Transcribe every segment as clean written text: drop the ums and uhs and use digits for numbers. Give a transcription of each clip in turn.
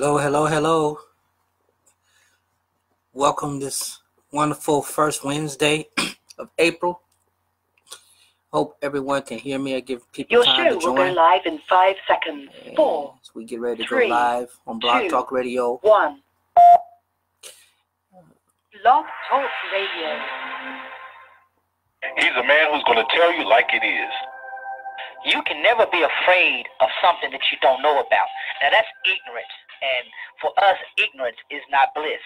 Hello, hello, hello. Welcome this wonderful first Wednesday of April. Hope everyone can hear me. I give people Your time to show join. will go live in 5 seconds. And 4, as we get ready to 3, go live on Blog 2, Talk Radio. 1. Blog Talk Radio. He's a man who's going to tell you like it is. You can never be afraid of something that you don't know about. Now that's ignorance. And for us, ignorance is not bliss.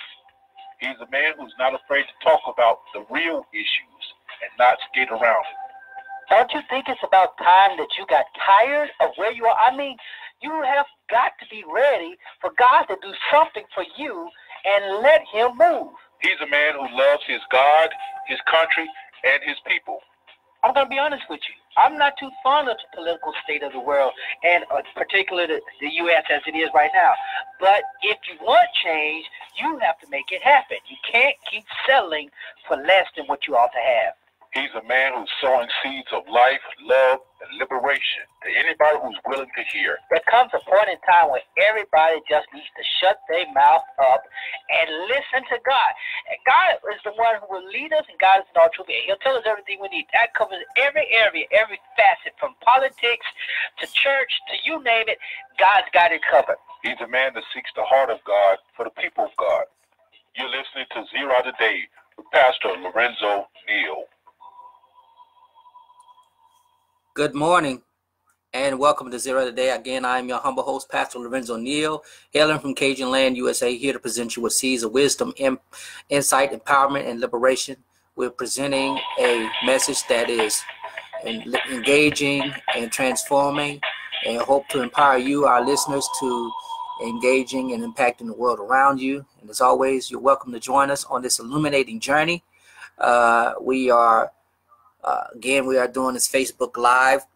He's a man who's not afraid to talk about the real issues and not skate around it. Don't you think it's about time that you got tired of where you are? I mean, you have got to be ready for God to do something for you and let him move. He's a man who loves his God, his country, and his people. I'm going to be honest with you. I'm not too fond of the political state of the world, and particularly the U.S. as it is right now. But if you want change, you have to make it happen. You can't keep settling for less than what you ought to have. He's a man who's sowing seeds of life, love, and liberation to anybody who's willing to hear. There comes a point in time when everybody just needs to shut their mouth up and listen to God. And God is the one who will lead us, and God is in all truth. He'll tell us everything we need. That covers every area, every facet, from politics to church to you name it. God's got it covered. He's a man that seeks the heart of God for the people of God. You're listening to Zero Today with Pastor Lorenzo Neal. Good morning and welcome to Zero Today. Again, I am your humble host, Pastor Lorenzo Neal, hailing from Cajun Land, USA, here to present you with seeds of wisdom, insight, empowerment, and liberation. We're presenting a message that is engaging and transforming, and hope to empower you, our listeners, to engaging and impacting the world around you. And as always, you're welcome to join us on this illuminating journey. We are doing this Facebook Live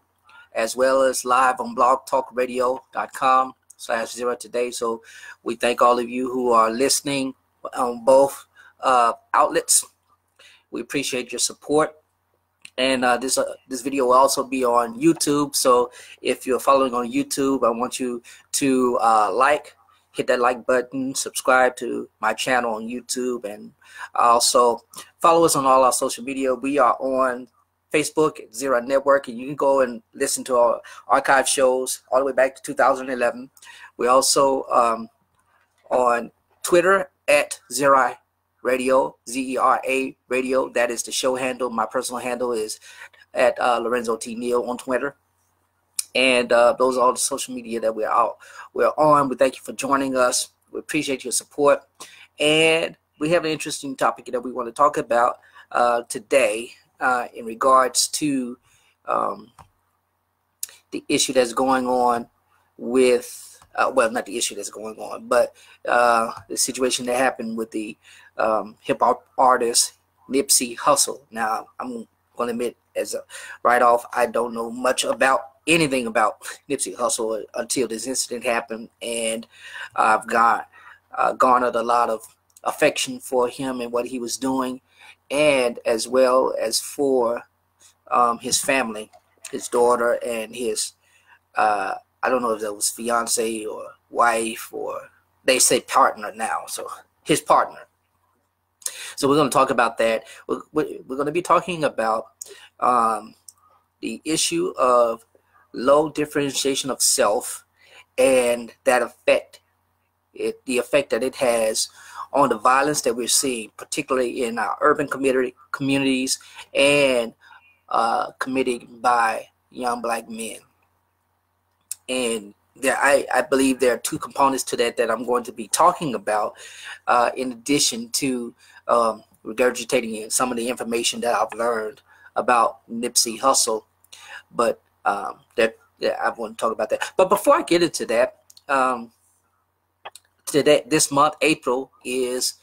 as well as live on blogtalkradio.com/Zero Today. So we thank all of you who are listening on both outlets. We appreciate your support. And this video will also be on YouTube. So if you're following on YouTube, I want you to hit that like button, subscribe to my channel on YouTube, and also follow us on all our social media. We are on Facebook at Zero Network, and you can go and listen to our archive shows all the way back to 2011. We're also on Twitter at Zera Radio, Zera Radio. That is the show handle. My personal handle is at Lorenzo T. Neal on Twitter. And those are all the social media that we're on. We thank you for joining us. We appreciate your support. And we have an interesting topic that we want to talk about today in regards to the issue that's going on with, well, not the issue that's going on, but the situation that happened with the hip-hop artist Nipsey Hussle. Now, I'm going to admit, as a write-off, I don't know much about anything about Nipsey Hussle until this incident happened, and I've garnered a lot of affection for him and what he was doing, and as well as for his family, his daughter and his I don't know if that was fiance or wife, or they say partner now, so his partner. So we're going to talk about that. We're going to be talking about the issue of low differentiation of self and that effect, the effect that it has on the violence that we're seeing, particularly in our urban communities and committed by young black men. And I believe there are two components to that I'm going to be talking about, in addition to regurgitating some of the information that I've learned about Nipsey Hussle. But I want to talk about that. But before I get into that, this month, April, is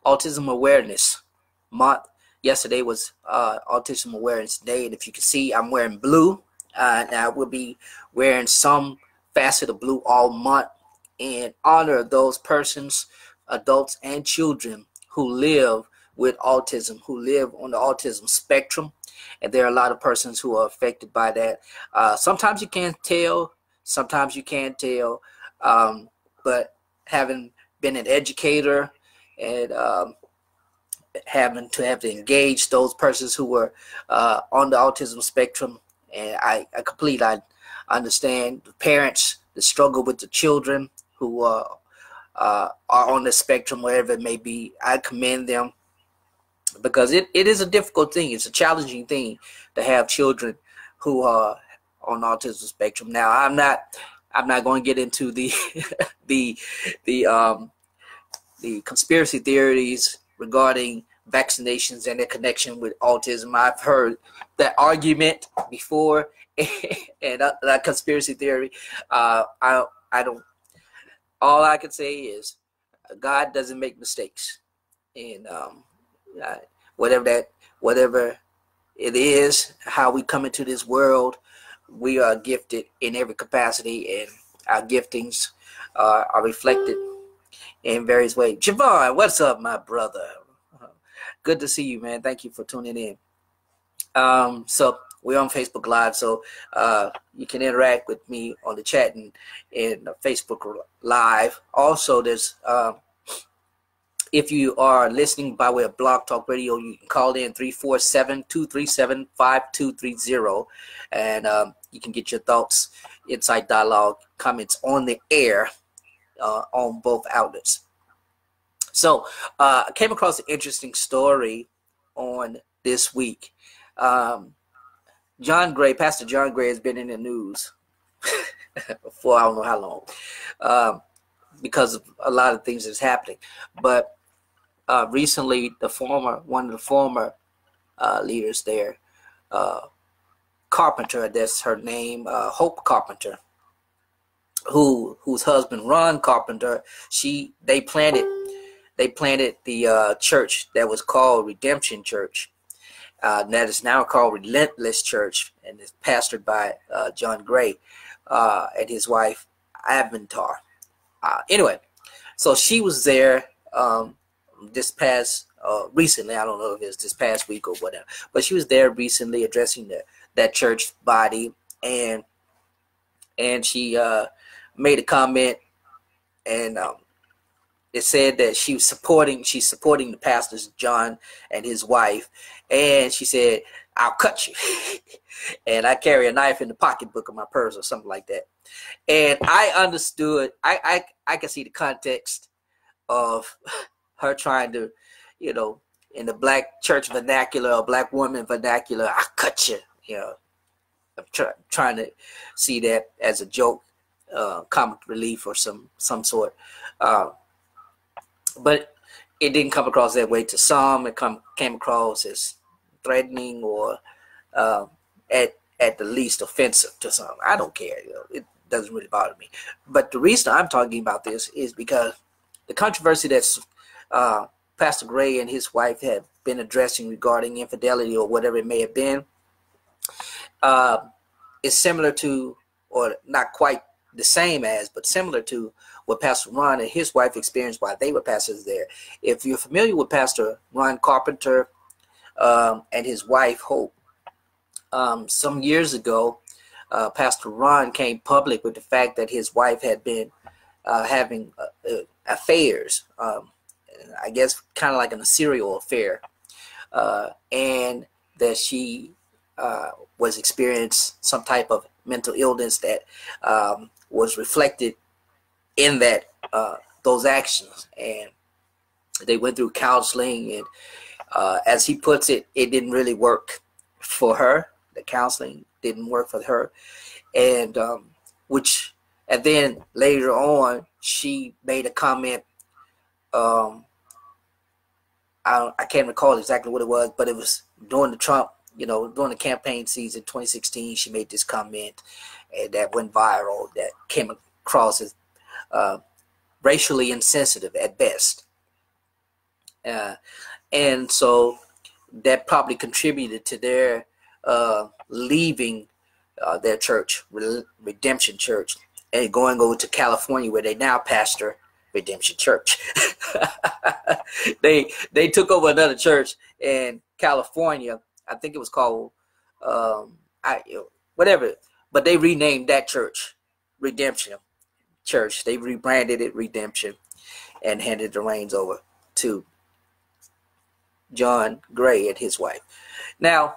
Autism Awareness Month. Yesterday was Autism Awareness Day, and if you can see, I'm wearing blue. Now I will be wearing some facet of blue all month in honor of those persons, adults and children, who live with autism, who live on the autism spectrum. And there are a lot of persons who are affected by that. Sometimes you can't tell, sometimes you can't tell, but having been an educator and having to have to engage those persons who were on the autism spectrum. And I completely understand the parents, the struggle with the children who are on the spectrum, wherever it may be. I commend them because it is a difficult thing. It's a challenging thing to have children who are on the autism spectrum. Now, I'm not going to get into the the conspiracy theories regarding vaccinations and their connection with autism. I've heard that argument before, and that conspiracy theory. I don't. All I can say is God doesn't make mistakes, and whatever it is, how we come into this world, we are gifted in every capacity, and our giftings are reflected in various ways. Javon, what's up, my brother? Good to see you, man. Thank you for tuning in. So we're on Facebook Live, so you can interact with me on the chat and in Facebook Live. Also, there's if you are listening by way of Blog Talk Radio, you can call in 347-237-5230, and you can get your thoughts, insight, dialogue, comments on the air on both outlets. So I came across an interesting story on this week. John Gray, Pastor John Gray, has been in the news for I don't know how long because of a lot of things that's happening. But recently, one of the former leaders there, Carpenter, that's her name, Hope Carpenter, whose husband Ron Carpenter, they planted the church that was called Redemption Church. That is now called Relentless Church, and is pastored by John Gray and his wife Aventar. Anyway, so she was there this past recently. I don't know if it was this past week or whatever, but she was there recently addressing that church body, and she made a comment, and it said that she's supporting the pastors, John and his wife, and she said, "I'll cut you," and I carry a knife in the pocketbook of my purse or something like that. And I understood. I can see the context of her trying to, in the black church vernacular or black woman vernacular, "I'll cut you." I'm trying to see that as a joke, comic relief or some sort. But it didn't come across that way to some. It came across as threatening or at the least offensive to some. I don't care. It doesn't really bother me. But the reason I'm talking about this is because the controversy that's Pastor Gray and his wife have been addressing regarding infidelity or whatever it may have been is similar to, or not quite the same as, but similar to what Pastor Ron and his wife experienced while they were pastors there. If you're familiar with Pastor Ron Carpenter and his wife Hope, some years ago, Pastor Ron came public with the fact that his wife had been having affairs, I guess kind of like a serial affair, and that she was experiencing some type of mental illness that was reflected in that those actions. And they went through counseling, and as he puts it, it didn't really work for her. The counseling didn't work for her, and then later on she made a comment. I can't recall exactly what it was, but it was during the Trump, during the campaign season 2016. She made this comment, and that went viral. That came across as racially insensitive at best, and so that probably contributed to their leaving their church, Redemption Church, and going over to California, where they now pastor Redemption Church. They took over another church in California. I think it was called whatever, but they renamed that church Redemption church. They rebranded it Redemption and handed the reins over to John Gray and his wife. Now,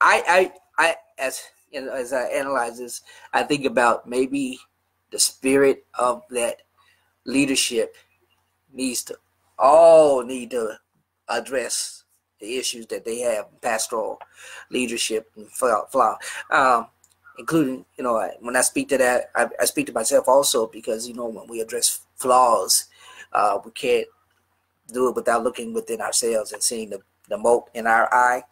as you know, as I analyze this, I think about maybe the spirit of that leadership need to address the issues that they have in pastoral leadership and flaw. Including, you know, when I speak to that, I speak to myself also, because, you know, when we address flaws, we can't do it without looking within ourselves and seeing the mote in our eye.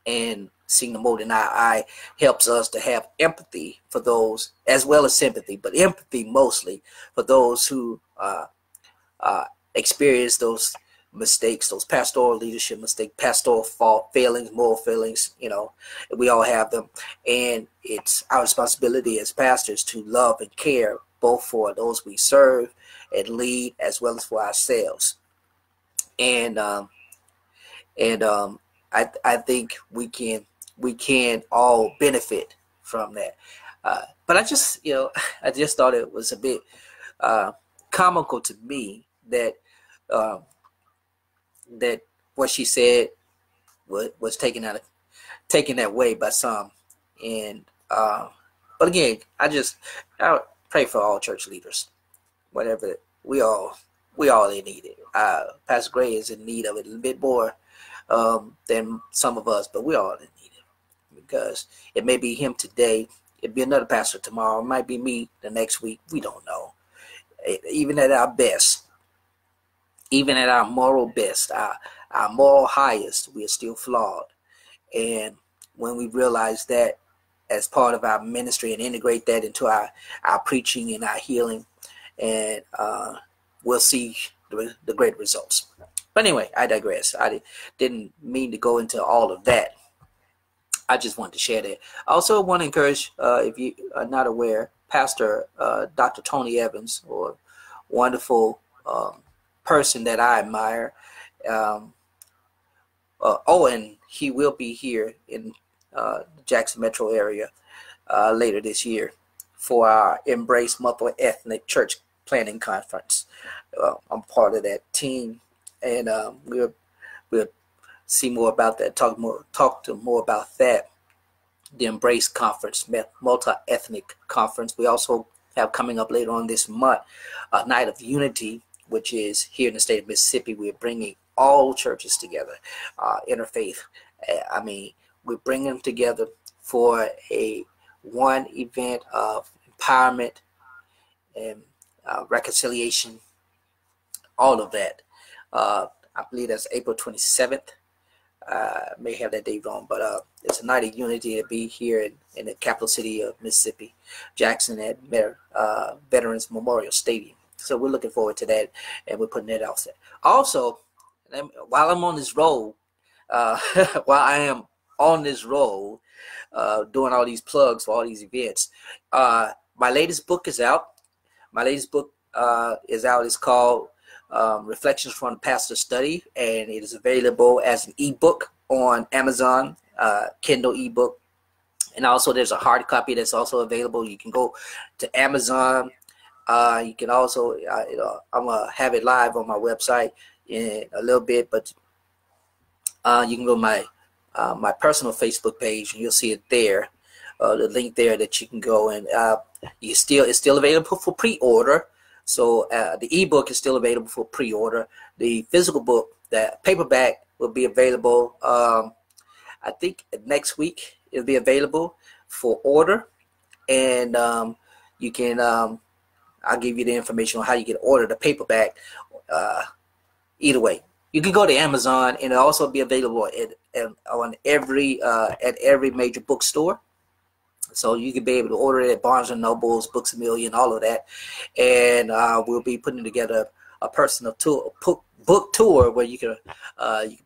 And seeing the mote in our eye helps us to have empathy for those, as well as sympathy, but empathy mostly for those who experience those mistakes, those pastoral leadership mistakes, pastoral failings, moral failings. You know, we all have them, and it's our responsibility as pastors to love and care both for those we serve and lead, as well as for ourselves. And I think we can all benefit from that. But I just thought it was a bit comical to me that that what she said was taken that way by some. And but again, I pray for all church leaders, whatever we all need it. Pastor Gray is in need of it a little bit more than some of us, but we all need it, because it may be him today, it'd be another pastor tomorrow, it might be me the next week. We don't know. Even at our best, even at our moral best, our moral highest, we are still flawed. And when we realize that as part of our ministry and integrate that into our preaching and our healing, and we'll see the great results. But anyway, I digress. I didn't mean to go into all of that. I just wanted to share that. I also want to encourage, if you are not aware, Pastor Dr. Tony Evans, or wonderful person that I admire. And he will be here in the Jackson metro area later this year for our Embrace Multi-Ethnic Church Planning Conference. I'm part of that team. And we'll see more about that, talk more about that, the Embrace Conference, Multi-Ethnic Conference. We also have coming up later on this month a Night of Unity, which is here in the state of Mississippi. We're bringing all churches together, interfaith. I mean, we're bringing them together for one event of empowerment and reconciliation, all of that. I believe that's April 27th. May have that date wrong, but it's a night of unity to be here in the capital city of Mississippi, Jackson, at Veterans Memorial Stadium. So we're looking forward to that, and we're putting that out there. Also, while I'm on this road, doing all these plugs for all these events, my latest book is out. It's called Reflections from the Pastor Study, and it is available as an ebook on Amazon, Kindle ebook, and also there's a hard copy that's also available. You can go to Amazon. You can also, I'm gonna have it live on my website in a little bit, but you can go to my personal Facebook page, and you'll see it there. The link there that you can go, and it's still available for pre-order. So the ebook is still available for pre-order. The physical book, the paperback, will be available. I think next week it'll be available for order, and you can. I'll give you the information on how you can order the paperback. Either way, you can go to Amazon, and it'll also be available at every major bookstore. So you can be able to order it at Barnes & Noble's, Books A Million, all of that. And we'll be putting together a personal tour, book tour, where you can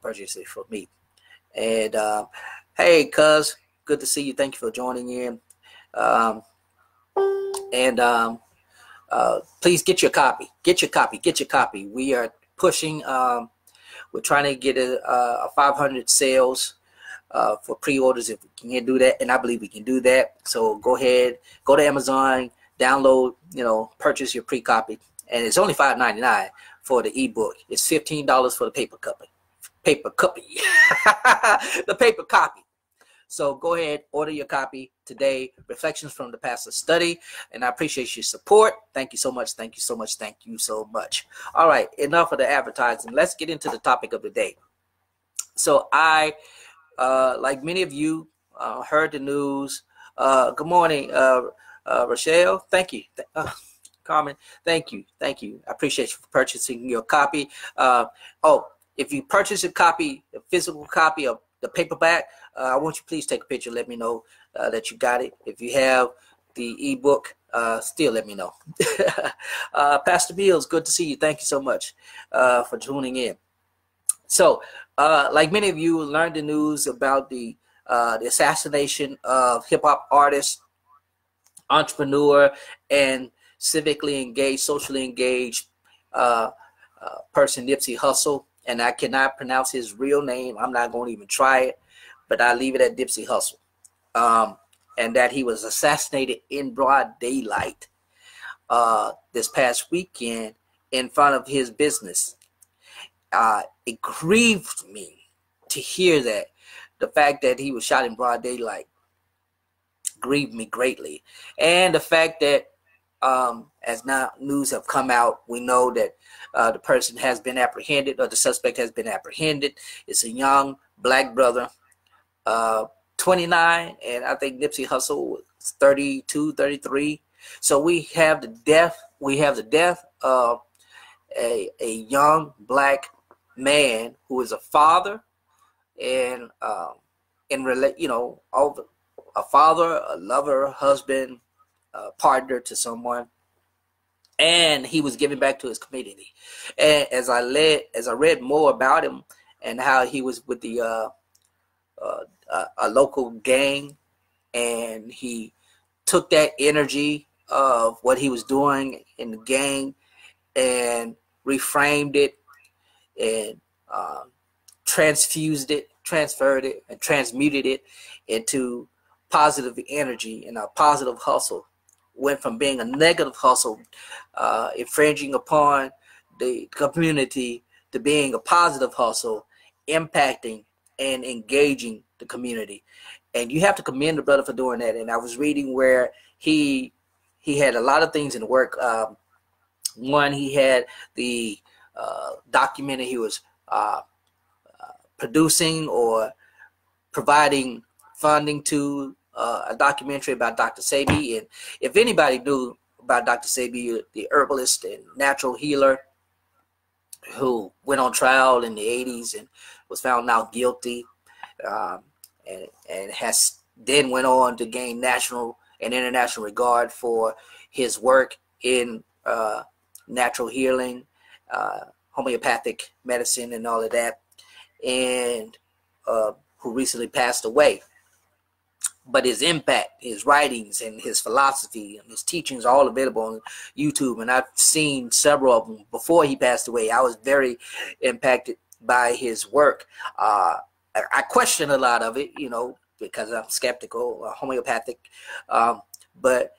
purchase it from me. And hey, cuz, good to see you. Thank you for joining in. Please get your copy. Get your copy. We are pushing. We're trying to get a 500 sales for pre-orders if we can do that, and I believe we can do that. So go ahead, go to Amazon, download, purchase your pre-copy, and it's only $5.99 for the ebook. It's $15 for the paper copy. The paper copy. So go ahead, order your copy today. Reflections from the Pastor's Study, and I appreciate your support. Thank you so much. Thank you so much. Thank you so much. All right, enough of the advertising. Let's get into the topic of the day. So I, like many of you, heard the news. Good morning, Rochelle. Thank you. Carmen, thank you. Thank you. I appreciate you for purchasing your copy. If you purchase a copy, a physical copy of the paperback, I want you please take a picture. Let me know that you got it. If you have the ebook, still let me know. Pastor Mills, good to see you. Thank you so much for tuning in. So, like many of you learned the news about the assassination of hip-hop artist, entrepreneur, and civically engaged, socially engaged person, Nipsey Hussle. And I cannot pronounce his real name. I'm not going to even try it, but I leave it at Nipsey Hussle. And that he was assassinated in broad daylight this past weekend in front of his business. It grieved me to hear that. The fact that he was shot in broad daylight grieved me greatly. And the fact that as now news have come out, we know that the person has been apprehended, or the suspect has been apprehended. It's a young black brother, 29, and I think Nipsey Hussle was 32, 33. So we have the death. We have the death of a young black man who is a father, and a father, a lover, a husband, a partner to someone, and he was giving back to his community. And as I read more about him and how he was with the a local gang, and he took that energy of what he was doing in the gang and reframed it and transferred it, and transmuted it into positive energy and a positive hustle. Went from being a negative hustle, infringing upon the community, to being a positive hustle, impacting and engaging the community. And you have to commend the brother for doing that. And I was reading where he had a lot of things in the work. One, he had the documentary he was producing or providing funding to, a documentary about Dr. Sebi. And if anybody knew about Dr. Sebi, the herbalist and natural healer who went on trial in the 80s and was found now guilty, and has then went on to gain national and international regard for his work in natural healing, homeopathic medicine, and all of that, and who recently passed away. But his impact, his writings, and his philosophy and his teachings are all available on YouTube. And I've seen several of them before he passed away. I was very impacted by his work. I question a lot of it, because I'm skeptical, homeopathic. But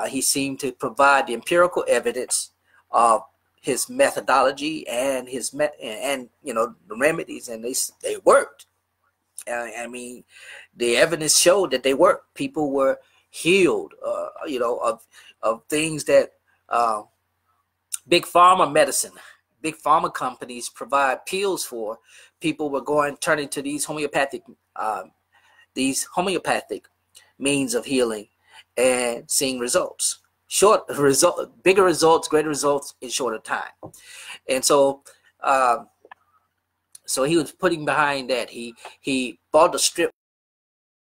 he seemed to provide the empirical evidence of his methodology and the remedies, and they worked. I mean, the evidence showed that they worked. People were healed, of things that big pharma medicine, big pharma companies provide pills for. People were turning to these homeopathic means of healing and seeing results. Bigger results, greater results in shorter time. And so, so he was putting behind that. He bought a strip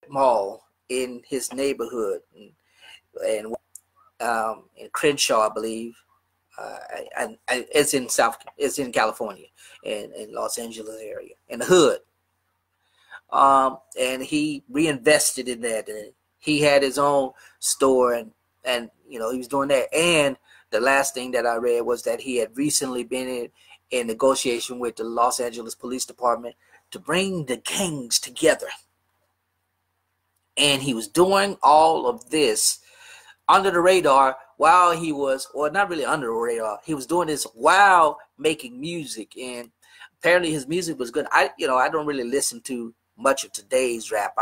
mall in his neighborhood, and in Crenshaw, I believe. It's in California, in Los Angeles area, in the hood. And he reinvested in that. And he had his own store, and he was doing that. And the last thing that I read was that he had recently been in negotiation with the Los Angeles Police Department to bring the gangs together. And he was doing all of this under the radar while he was, or not really under the radar. He was doing this while making music, and apparently his music was good. I don't really listen to much of today's rap.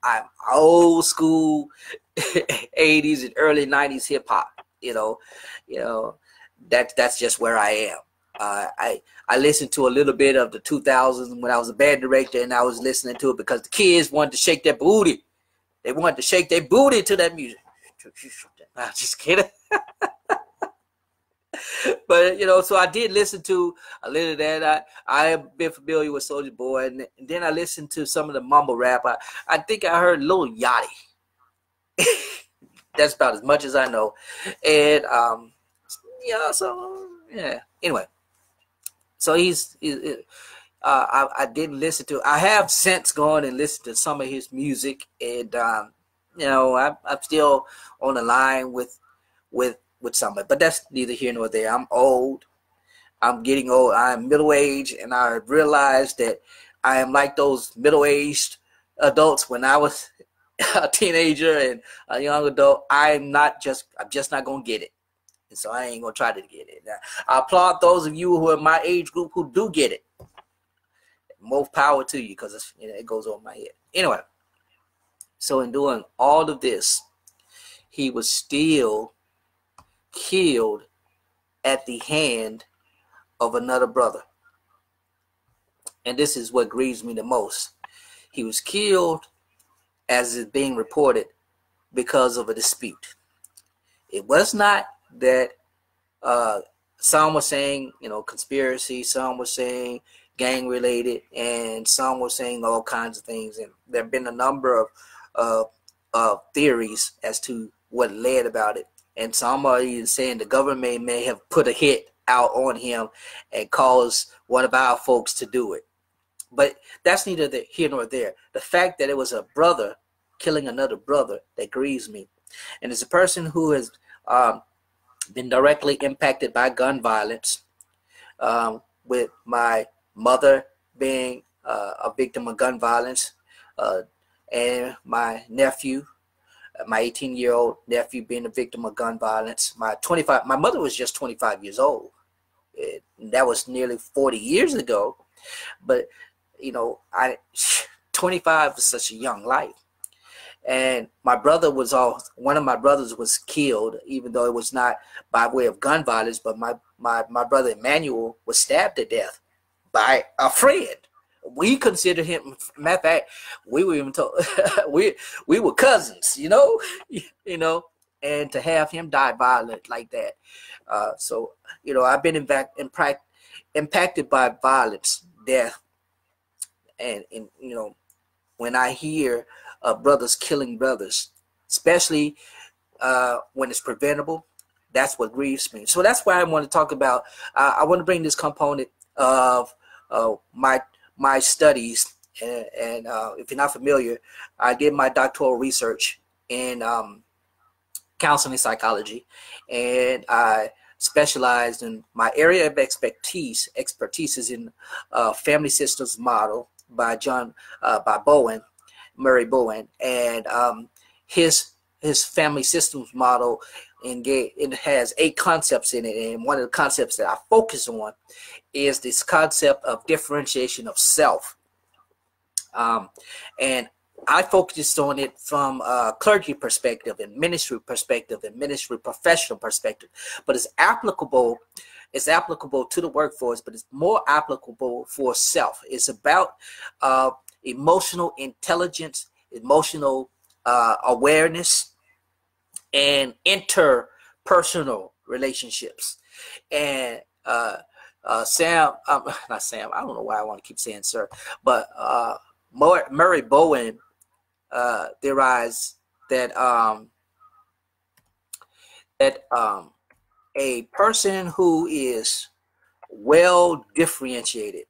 I'm old school 80s and early 90s hip hop. That's just where I am. I listened to a little bit of the 2000s when I was a band director, and I was listening to it because the kids wanted to shake their booty. They wanted to shake their booty to that music. I'm just kidding. But so I did listen to a little of that. I have been familiar with Soulja Boy, and then I listened to some of the mumble rap. I think I heard Lil Yachty. That's about as much as I know. And anyway, so I didn't listen to. I have since gone and listened to some of his music, and I'm still on the line with some of it, but that's neither here nor there. I'm old. I'm getting old. I'm middle-aged, and I realized that I am like those middle-aged adults when I was a teenager and a young adult. I'm just not gonna get it, and so I ain't gonna try to get it. Now, I applaud those of you who are my age group who do get it. More power to you, because it goes over my head. Anyway, so in doing all of this, he was still killed at the hand of another brother. And this is what grieves me the most. He was killed, as is being reported, because of a dispute. It was not that some were saying, conspiracy, some were saying gang related, and some were saying all kinds of things. And there have been a number of theories as to what led about it. And some are even saying the government may have put a hit out on him and caused one of our folks to do it. But that's neither here nor there. The fact that it was a brother killing another brother that grieves me. And as a person who has been directly impacted by gun violence, with my mother being a victim of gun violence, and my nephew, my 18-year-old nephew, being a victim of gun violence. My mother was just 25 years old. That was nearly 40 years ago. But 25 is such a young life. And one of my brothers was killed, even though it was not by way of gun violence, but my brother Emmanuel was stabbed to death by a friend. We consider him, matter of fact, we were even told we were cousins, and to have him die violent like that. So I've been impacted by violence, death, and when I hear brothers killing brothers, especially when it's preventable, that's what grieves me. So that's why I want to talk about. I want to bring this component of my studies, and if you're not familiar, I did my doctoral research in counseling psychology, and I specialized in my area of expertise is in family systems model by Murray Bowen, and his family systems model it has 8 concepts in it, and one of the concepts that I focus on is this concept of differentiation of self, and I focused on it from a clergy perspective and ministry perspective and ministry professional perspective, but it's applicable to the workforce, but it's more applicable for self. It's about emotional intelligence, emotional awareness, and interpersonal relationships. And not Sam, I don't know why I want to keep saying sir, but Murray Bowen derives that a person who is well differentiated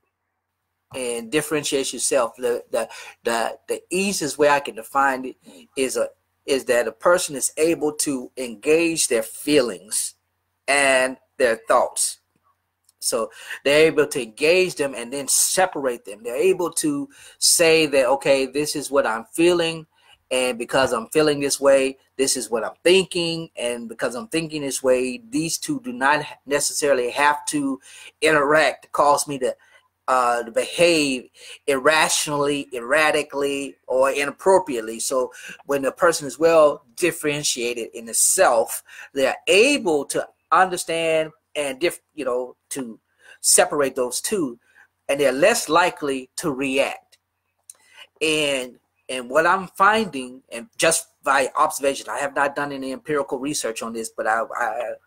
and differentiates yourself, the easiest way I can define it is that a person is able to engage their feelings and their thoughts. So they're able to engage them and then separate them. They're able to say that, okay, this is what I'm feeling, and because I'm feeling this way, this is what I'm thinking, and because I'm thinking this way, these two do not necessarily have to interact to cause me to behave irrationally, erratically, or inappropriately. So when the person is well differentiated in itself, they're able to understand and to separate those two, and they're less likely to react. And what I'm finding, and just by observation, I have not done any empirical research on this, but I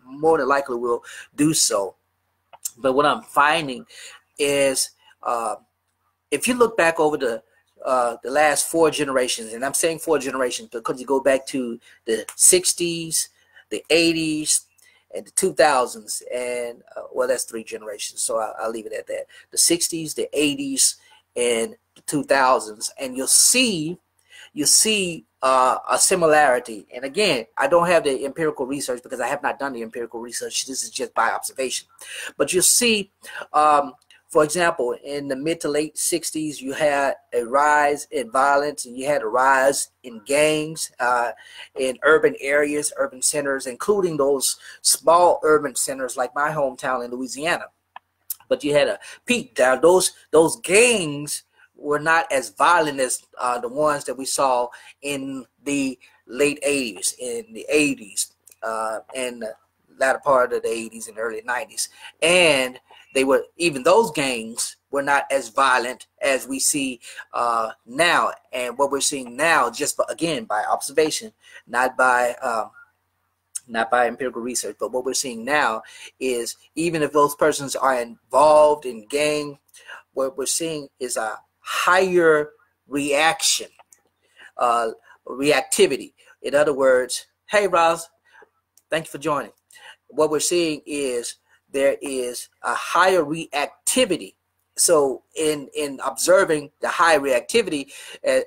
more than likely will do so. But what I'm finding is, if you look back over the last 4 generations, and I'm saying 4 generations because you go back to the 60s, the 80s, and the 2000s, and well, that's 3 generations, so I'll leave it at that. The 60s, the 80s, and the 2000s, and you'll see a similarity. And again, I don't have the empirical research because I have not done the empirical research. This is just by observation. But you'll see, for example, in the mid to late 60s, you had a rise in violence, and you had a rise in gangs in urban areas, urban centers, including those small urban centers like my hometown in Louisiana. But you had a peak down. Those gangs were not as violent as the ones that we saw in the late 80s, in the 80s, and the latter part of the 80s and early 90s. And even those gangs were not as violent as we see now. And what we're seeing now, just again by observation, not by empirical research, but what we're seeing now is, even if those persons are involved in gang, what we're seeing is a higher reactivity. In other words, hey Roz, thank you for joining. What we're seeing is there is a higher reactivity. So in observing the high reactivity,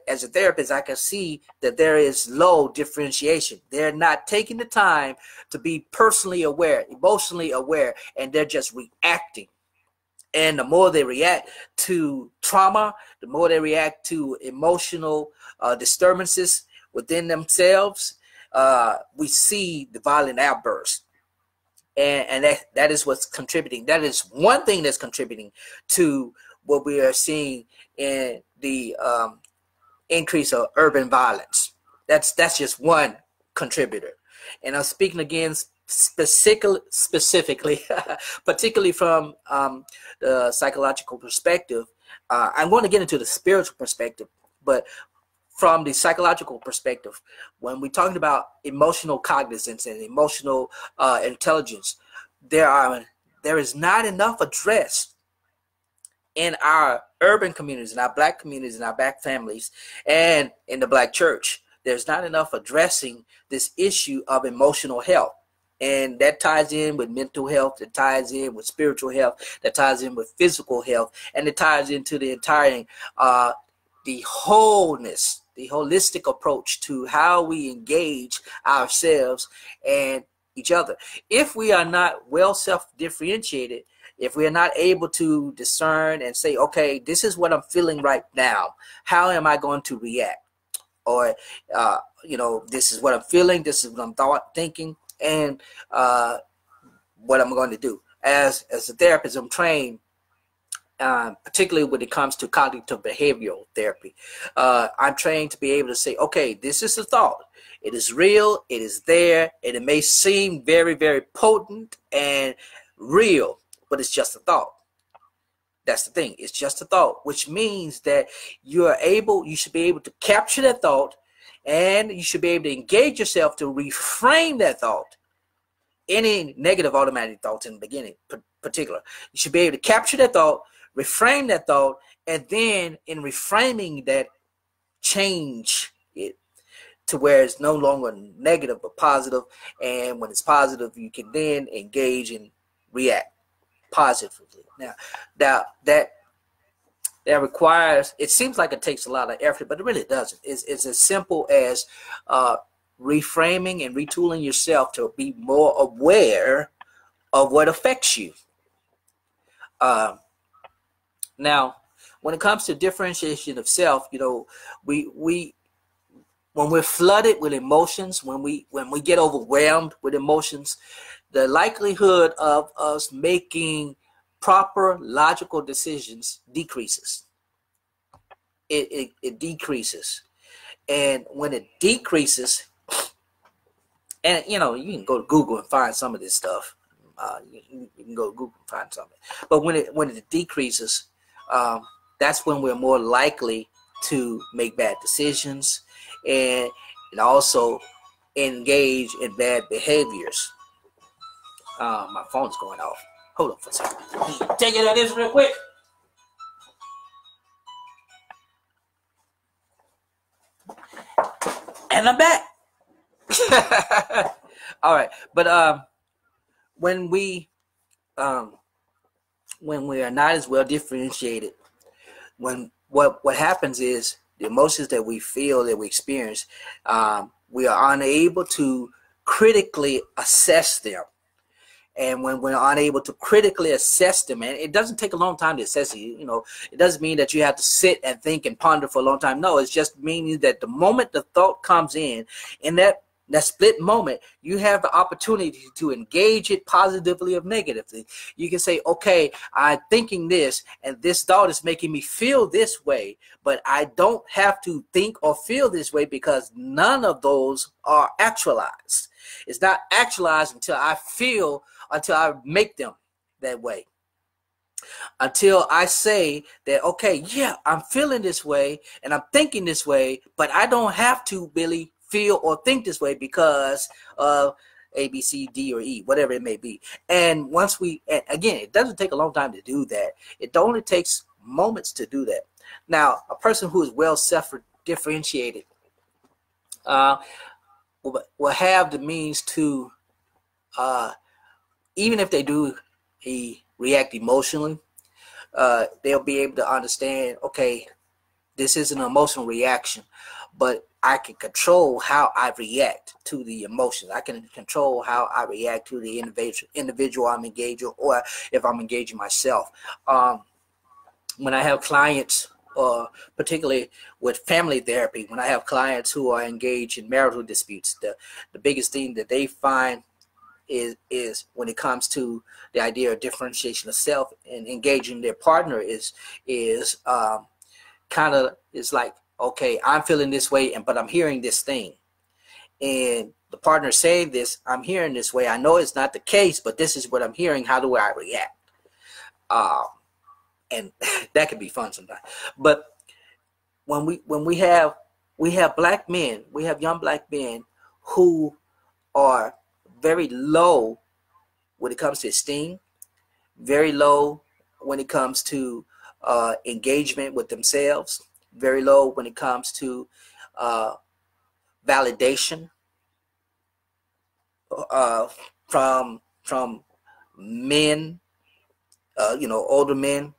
as a therapist, I can see that there is low differentiation. They're not taking the time to be personally aware, emotionally aware, and they're just reacting. And the more they react to trauma, the more they react to emotional disturbances within themselves, we see the violent outbursts. And that is what's contributing. That is one thing that's contributing to what we are seeing in the increase of urban violence. That's just one contributor. And I'm speaking again specifically, particularly from the psychological perspective. I'm going to get into the spiritual perspective, but from the psychological perspective, when we're talking about emotional cognizance and emotional intelligence, there is not enough addressed in our urban communities, in our Black communities, in our Black families, and in the Black church. There's not enough addressing this issue of emotional health. And that ties in with mental health, that ties in with spiritual health, that ties in with physical health, and it ties into the entire the wholeness, the holistic approach to how we engage ourselves and each other. If we are not well self-differentiated, if we are not able to discern and say, okay, this is what I'm feeling right now, how am I going to react? Or, this is what I'm feeling, this is what I'm thinking, and what I'm going to do. As a therapist, I'm trained, particularly when it comes to cognitive behavioral therapy. I'm trained to be able to say, okay, this is a thought. It is real, it is there, and it may seem very, very potent and real, but it's just a thought. That's the thing. It's just a thought, which means that you should be able to capture that thought, and you should be able to engage yourself to reframe that thought. Any negative automatic thoughts in the beginning, particular, you should be able to capture that thought, reframe that thought, and then in reframing that, change it to where it's no longer negative but positive. And when it's positive, you can then engage and react positively. Now that requires, it seems like it takes a lot of effort, but it really doesn't. It's as simple as reframing and retooling yourself to be more aware of what affects you. Now, when it comes to differentiation of self, we when we're flooded with emotions, when we get overwhelmed with emotions, the likelihood of us making proper logical decisions decreases. It decreases. And when it decreases, and you can go to Google and find some of this stuff. You can go to Google and find something. But when it decreases, that's when we're more likely to make bad decisions and also engage in bad behaviors. My phone's going off. Hold on for a second. Take it out of this real quick. And I'm back. All right, but when we are not as well differentiated, when what happens is the emotions that we feel, that we experience, we are unable to critically assess them. And when we're unable to critically assess them, and it doesn't take a long time to assess it, it doesn't mean that you have to sit and think and ponder for a long time. No, it's just meaning that the moment the thought comes in that split moment, you have the opportunity to engage it positively or negatively. You can say, okay, I'm thinking this, and this thought is making me feel this way, but I don't have to think or feel this way because none of those are actualized. It's not actualized until I make them that way. Until I say that, okay, yeah, I'm feeling this way and I'm thinking this way, but I don't have to really feel or think this way because of A, B, C, D, or E, whatever it may be. And once again, it doesn't take a long time to do that. It only takes moments to do that. Now, a person who is well self-differentiated will have the means to, even if they do react emotionally, they'll be able to understand, okay, this is an emotional reaction, but I can control how I react to the emotions. I can control how I react to the individual I'm engaging, or if I'm engaging myself. When I have clients, particularly with family therapy, when I have clients who are engaged in marital disputes, the biggest thing that they find is when it comes to the idea of differentiation of self and engaging their partner is kind of, it's like, okay, I'm feeling this way, but I'm hearing this thing. And the partner saying this, I'm hearing this way. I know it's not the case, but this is what I'm hearing. How do I react? And that can be fun sometimes. But when we have black men, we have young black men who are very low when it comes to esteem, very low when it comes to engagement with themselves, very low when it comes to validation from men, older men,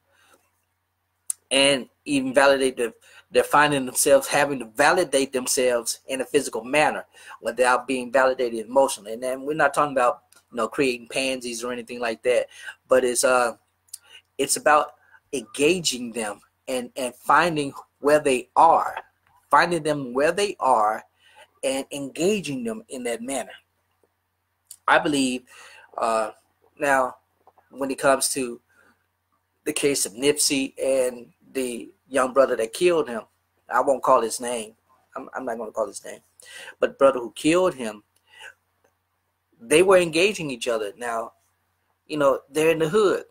and even they're finding themselves having to validate themselves in a physical manner without being validated emotionally. And then we're not talking about creating pansies or anything like that, but it's about engaging them and finding where they are, finding them where they are, and engaging them in that manner. I believe now, when it comes to the case of Nipsey and the young brother that killed him, I won't call his name. I'm not going to call his name. But the brother who killed him, they were engaging each other. Now, they're in the hood.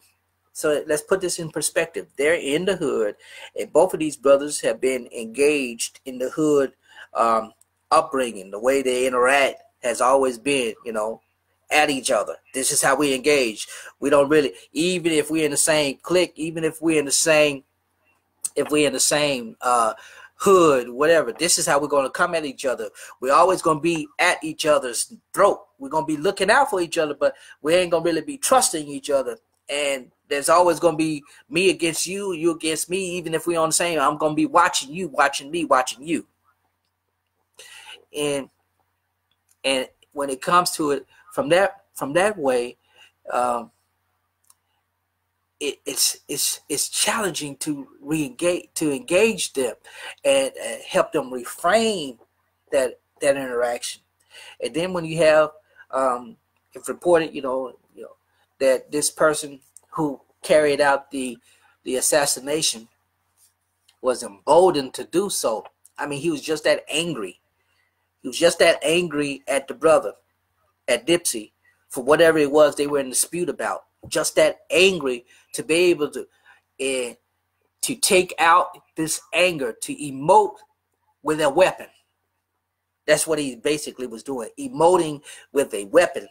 So let's put this in perspective. They're in the hood, and both of these brothers have been engaged in the hood upbringing. The way they interact has always been, at each other. This is how we engage. We don't really, even if we're in the same clique, even if we're in the same, hood, whatever, this is how we're going to come at each other. We're always going to be at each other's throat. We're going to be looking out for each other, but we ain't going to really be trusting each other. And there's always going to be me against you, you against me. Even if we're on the same, I'm going to be watching you, watching me, watching you. And when it comes to it from that way, it's challenging to engage them and help them refrain that interaction. And then when you have, if reported, that this person who carried out the assassination was emboldened to do so. I mean, he was just that angry. He was just that angry at the brother, at Nipsey, for whatever it was they were in dispute about. Just that angry to be able to take out this anger, to emote with a weapon. That's what he basically was doing, emoting with a weapon.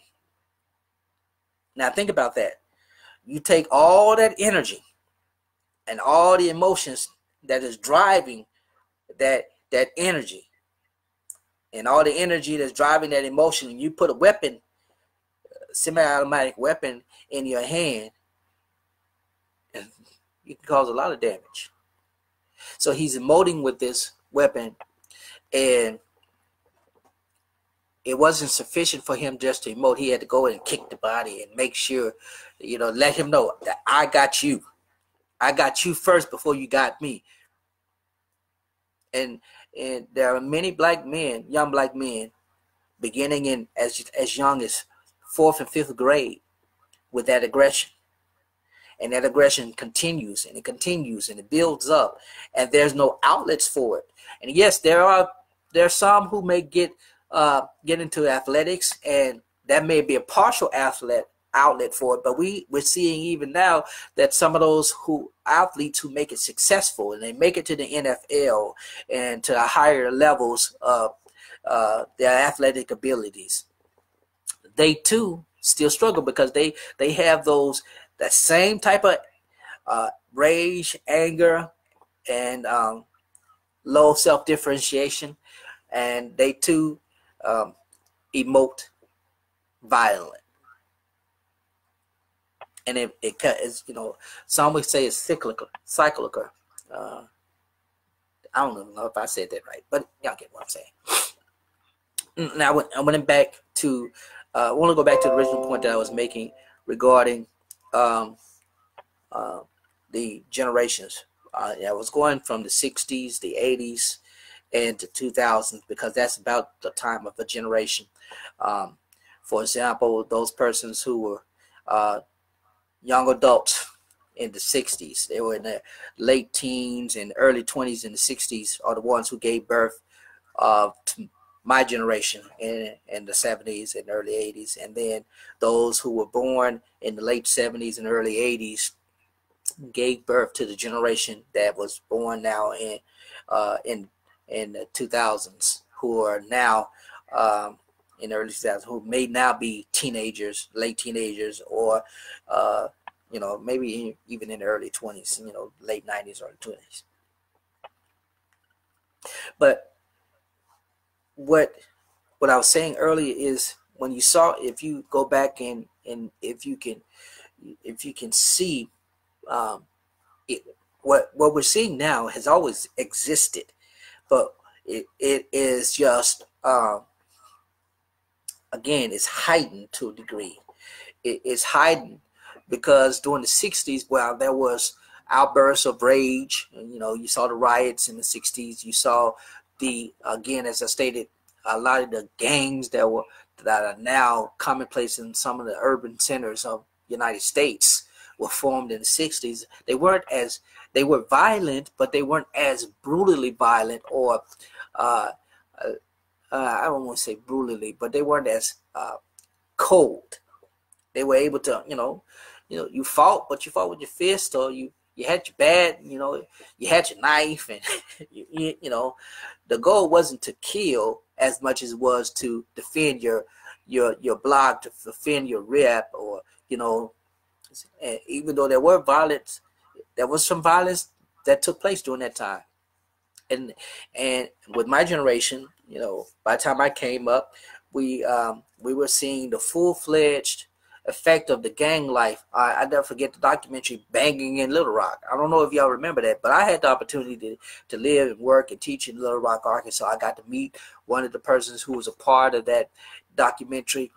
Now think about that. You take all that energy and all the emotions that is driving that energy, and all the energy that's driving that emotion, and you put a weapon, a semi-automatic weapon, in your hand, and you can cause a lot of damage. So he's emoting with this weapon, and it wasn't sufficient for him just to emote. He had to go and kick the body and make sure, let him know that I got you. I got you first before you got me. And there are many black men, young black men, beginning in as young as 4th and 5th grade, with that aggression. And that aggression continues, and it continues, and it builds up, and there's no outlets for it. And yes, there are some who may get into athletics, and that may be a partial outlet for it. But we're seeing even now that some of those athletes who make it successful, and they make it to the NFL and to the higher levels of their athletic abilities, they too still struggle, because they have that same type of rage, anger, and low self-differentiation, and they too emote violent. And it's, some would say it's cyclical. I don't know if I said that right, but y'all get what I'm saying. Now I went back to I want to go back to the original point that I was making regarding the generations. I was going from the 60s, the 80s, and to 2000s, because that's about the time of a generation. For example, those persons who were young adults in the 60s, they were in their late teens and early 20s in the 60s, are the ones who gave birth to my generation in the 70s and early 80s. And then those who were born in the late 70s and early 80s gave birth to the generation that was born now in the 2000s, who are now in the early 2000s, who may now be teenagers, late teenagers, or maybe even in the early 20s, late 90s, early 20s. But what I was saying earlier is, when you saw, if you go back and if you can see, what we're seeing now has always existed, but it is just again, it's heightened to a degree. It's heightened because during the 60s, well, there was outbursts of rage. You saw the riots in the 60s. You saw again, as I stated, a lot of the gangs that are now commonplace in some of the urban centers of the United States were formed in the 60s. They were violent, but they weren't as brutally violent, or I don't want to say brutally, but they weren't as cold. They were able to, you fought, but you fought with your fist, or you had your bat, you had your knife, and the goal wasn't to kill as much as it was to defend your block, to defend your rep, or and even though there was some violence that took place during that time. And with my generation, by the time I came up, we were seeing the full-fledged effect of the gang life. I never forget the documentary Banging in Little Rock. I don't know if y'all remember that, but I had the opportunity to live and work and teach in Little Rock, Arkansas. I got to meet one of the persons who was a part of that documentary,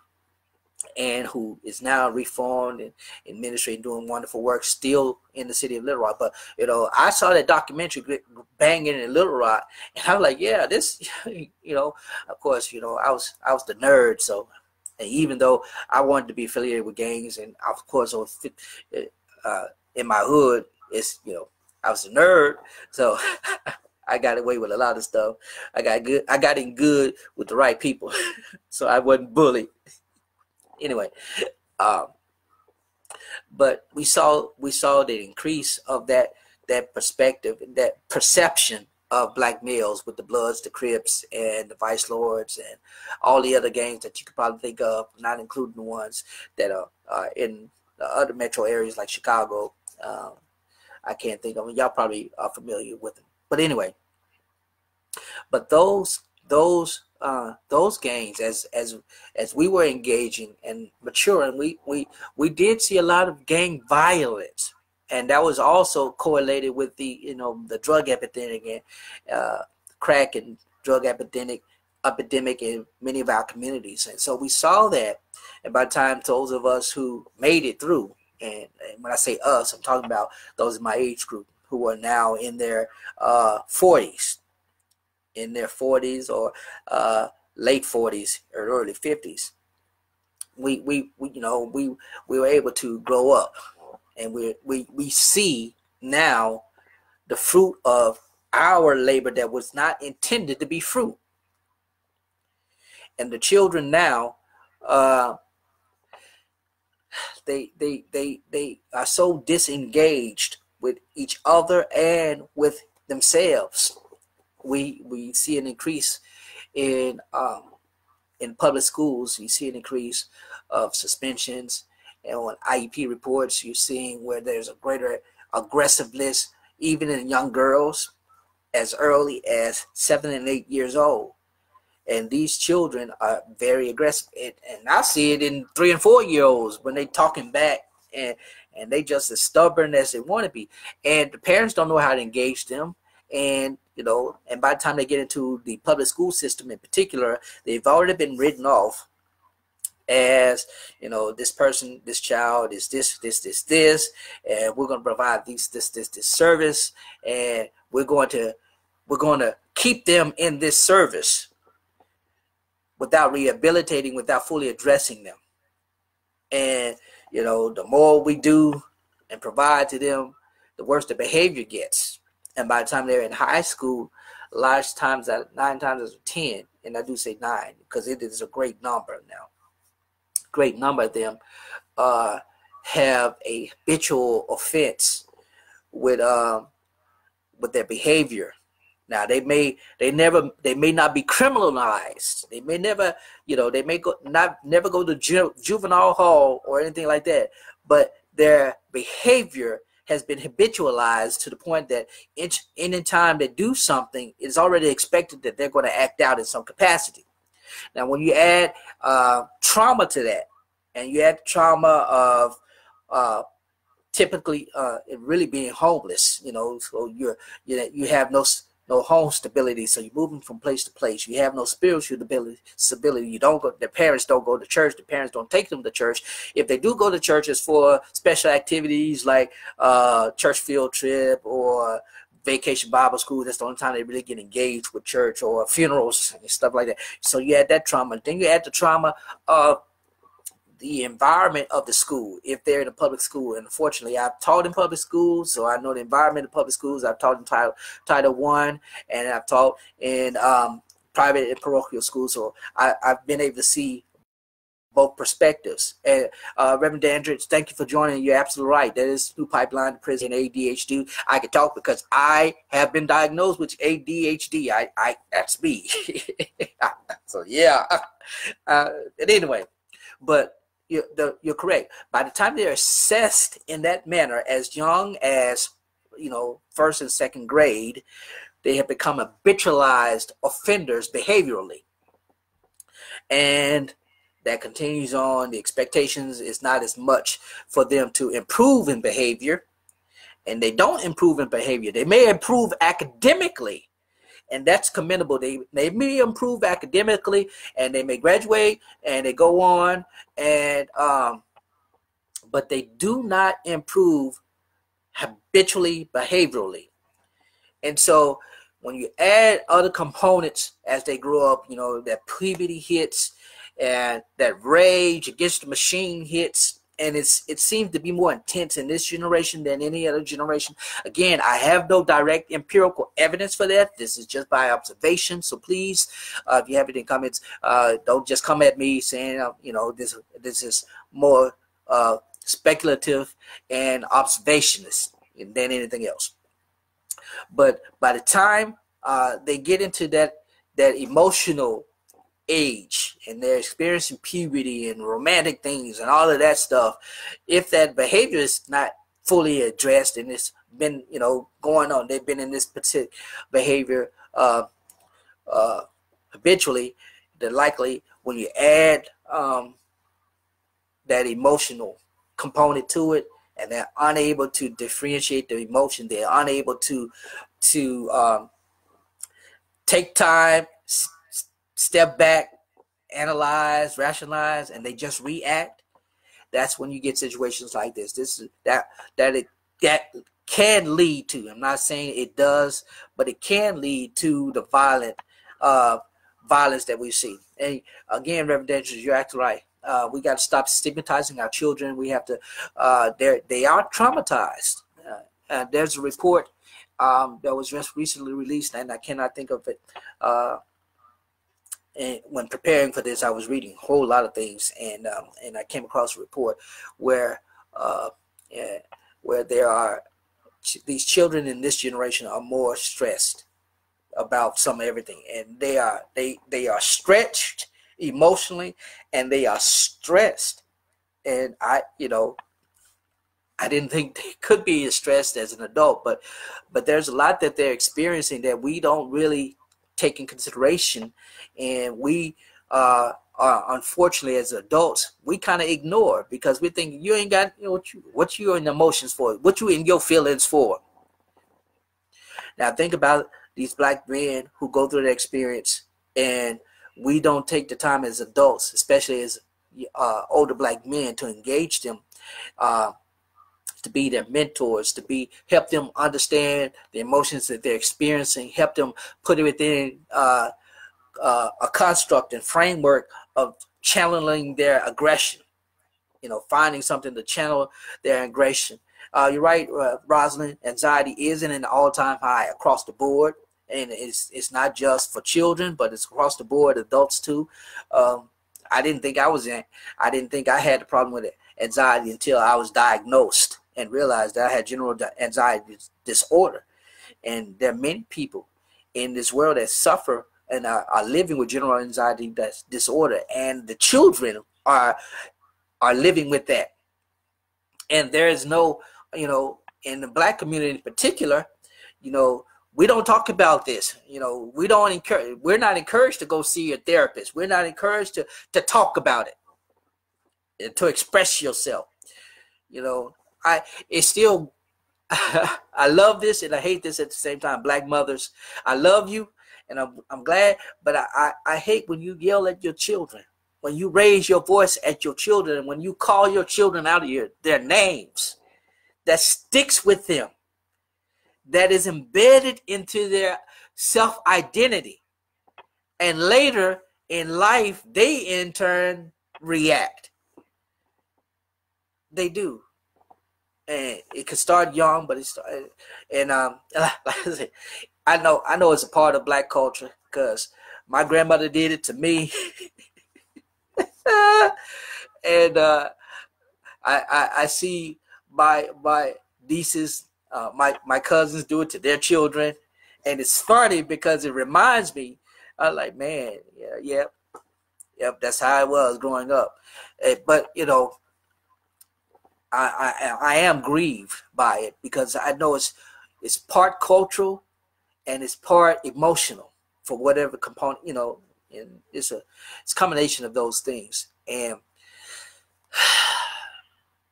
and who is now reformed and in ministry and doing wonderful work still in the city of Little Rock. But, you know, I saw that documentary banging in Little Rock, and I was like, yeah, this, you know, of course, you know, I was the nerd. So, and even though I wanted to be affiliated with gangs, and of course, in my hood, it's, you know, I was a nerd. So I got away with a lot of stuff. I got in good with the right people. So I wasn't bullied. Anyway, but we saw the increase of that perspective, that perception of black males with the Bloods, the Crips, and the Vice Lords, and all the other gangs that you could probably think of, not including the ones that are in the other metro areas like Chicago. I can't think of them. Y'all probably are familiar with them. But anyway, but those gangs, as we were engaging and maturing, we did see a lot of gang violence, and that was also correlated with the, you know, the drug epidemic and crack and drug epidemic in many of our communities. And so we saw that, and by the time those of us who made it through, and when I say us, I'm talking about those in my age group who are now in their 40s. In their 40s or late 40s or early 50s, we were able to grow up, and we see now the fruit of our labor that was not intended to be fruit. And the children now, they are so disengaged with each other and with themselves. We see an increase in public schools. You see an increase of suspensions, and on IEP reports, you're seeing where there's a greater aggressiveness, even in young girls, as early as 7 and 8 years old. And these children are very aggressive, and I see it in 3 and 4 year olds when they talking back, and they just as stubborn as they want to be, and the parents don't know how to engage them. And, you know, and by the time they get into the public school system in particular, they've already been written off as, you know, this child is this, and we're going to provide this service, and we're going to keep them in this service without rehabilitating, without fully addressing them. And, you know, the more we do and provide to them, the worse the behavior gets. And by the time they're in high school, 9 times out of 10, and I do say 9 because it is a great number now, great number of them have a habitual offense with their behavior. Now they may not be criminalized. They may never, you know, they may never go to juvenile hall or anything like that, but their behavior has been habitualized to the point that any time they do something, it's already expected that they're going to act out in some capacity. Now, when you add trauma to that, and you add trauma of typically it really being homeless, you know, so you have no home stability, so you're moving from place to place. You have no spiritual stability. You don't go. The parents don't go to church. The parents don't take them to church. If they do go to church, it's for special activities like church field trip or vacation Bible school. That's the only time they really get engaged with church, or funerals and stuff like that. So you add that trauma. Then you add the trauma of the environment of the school, if they're in a public school. And unfortunately, I've taught in public schools, so I know the environment of public schools. I've taught in Title I, and I've taught in private and parochial schools, so I've been able to see both perspectives. And Reverend Dandridge, thank you for joining. You're absolutely right. That is through pipeline to prison, ADHD. I can talk because I have been diagnosed with ADHD. That's me. So yeah. And anyway, but you're correct. By the time they're assessed in that manner, as young as, you know, 1st and 2nd grade, they have become habitualized offenders behaviorally, and that continues on. The expectations is not as much for them to improve in behavior, and they don't improve in behavior. They may improve academically, and that's commendable. They may improve academically, and they may graduate, and they go on, and but they do not improve habitually, behaviorally. And so when you add other components as they grow up, that puberty hits and that rage against the machine hits, and it seems to be more intense in this generation than any other generation. Again, I have no direct empirical evidence for that. This is just by observation. So please, if you have any comments, don't just come at me saying, this is more speculative and observationist than anything else. But by the time they get into that emotional age and they're experiencing puberty and romantic things and all of that stuff, if that behavior is not fully addressed and it's been going on, they've been in this particular behavior habitually, then likely when you add that emotional component to it, and they're unable to differentiate the emotion, they're unable to take time, step back, analyze, rationalize, and they just react. That's when you get situations like this. That can lead to, I'm not saying it does, but it can lead to the violence that we see. And again, Reverend Daniels, you're actually right. We got to stop stigmatizing our children. We have to. They are traumatized. There's a report that was just recently released, and I cannot think of it. And when preparing for this, I was reading a whole lot of things, and I came across a report where there are these children in this generation are more stressed about some of everything, and they are stretched emotionally, and they are stressed. And I didn't think they could be as stressed as an adult, but there's a lot that they're experiencing that we don't really take in consideration, and we are unfortunately as adults we kind of ignore, because we think you ain't got what you in emotions for, what you in your feelings for. Now think about these black men who go through that experience, and we don't take the time as adults, especially as older black men, to engage them, to be their mentors, to help them understand the emotions that they're experiencing, help them put it within a construct and framework of channeling their aggression, finding something to channel their aggression. You're right, Rosalind, anxiety is in an all-time high across the board. And it's not just for children, but it's across the board, adults too. I didn't think I had the problem with anxiety until I was diagnosed and realized that I had general anxiety disorder. And there are many people in this world that suffer and are living with general anxiety disorder, and the children are living with that. And there is no, in the black community in particular, we don't talk about this. We're not encouraged to go see a therapist. We're not encouraged to talk about it and to express yourself. It's still, I love this and I hate this at the same time. Black mothers, I love you and I'm glad, but I hate when you yell at your children, when you raise your voice at your children, and when you call your children out of their names. That sticks with them. That is embedded into their self-identity. And later in life, they in turn react. They do. And it can start young, but like I said, I know it's a part of black culture because my grandmother did it to me. And I see my nieces, my cousins do it to their children, and it's funny because it reminds me. I'm like, man, yep, that's how I was growing up. But I am grieved by it because I know it's part cultural and it's part emotional for whatever component, and it's a combination of those things. And